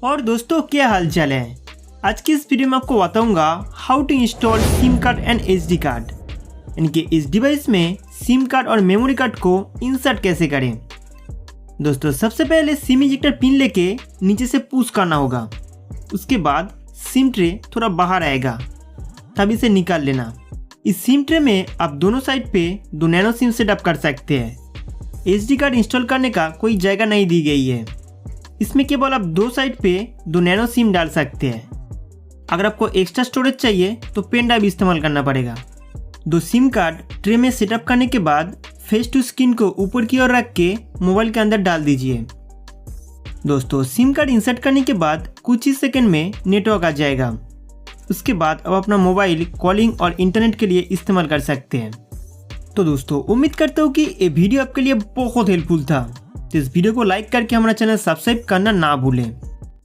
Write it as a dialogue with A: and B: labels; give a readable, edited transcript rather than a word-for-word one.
A: और दोस्तों क्या हाल चाल है। आज की इस वीडियो में आपको बताऊंगा how to install SIM card and SD card, यानी कि इस डिवाइस में सिम कार्ड और मेमोरी कार्ड को इंसर्ट कैसे करें। दोस्तों सबसे पहले सिम इजेक्टर पिन लेके नीचे से पुश करना होगा। उसके बाद सिम ट्रे थोड़ा बाहर आएगा, तब इसे निकाल लेना। इस सिम ट्रे में आप दोनों साइड पे 2 नैनो सिम सेटअप कर सकते हैं। एसडी कार्ड इंस्टॉल करने का कोई जगह नहीं दी गई है, इसमें केवल आप 2 साइड पे 2 नैनो सिम डाल सकते हैं। अगर आपको एक्स्ट्रा स्टोरेज चाहिए तो पेन ड्राइव इस्तेमाल करना पड़ेगा। 2 सिम कार्ड ट्रे में सेटअप करने के बाद फेस टू स्क्रीन को ऊपर की ओर रख के मोबाइल के अंदर डाल दीजिए। दोस्तों सिम कार्ड इंसर्ट करने के बाद कुछ ही सेकंड में नेटवर्क आ जाएगा। उसके बाद आप अपना मोबाइल कॉलिंग और इंटरनेट के लिए इस्तेमाल कर सकते हैं। तो दोस्तों उम्मीद करता हूँ कि ये वीडियो आपके लिए बहुत हेल्पफुल था। तो इस वीडियो को लाइक करके हमारा चैनल सब्सक्राइब करना ना भूलें।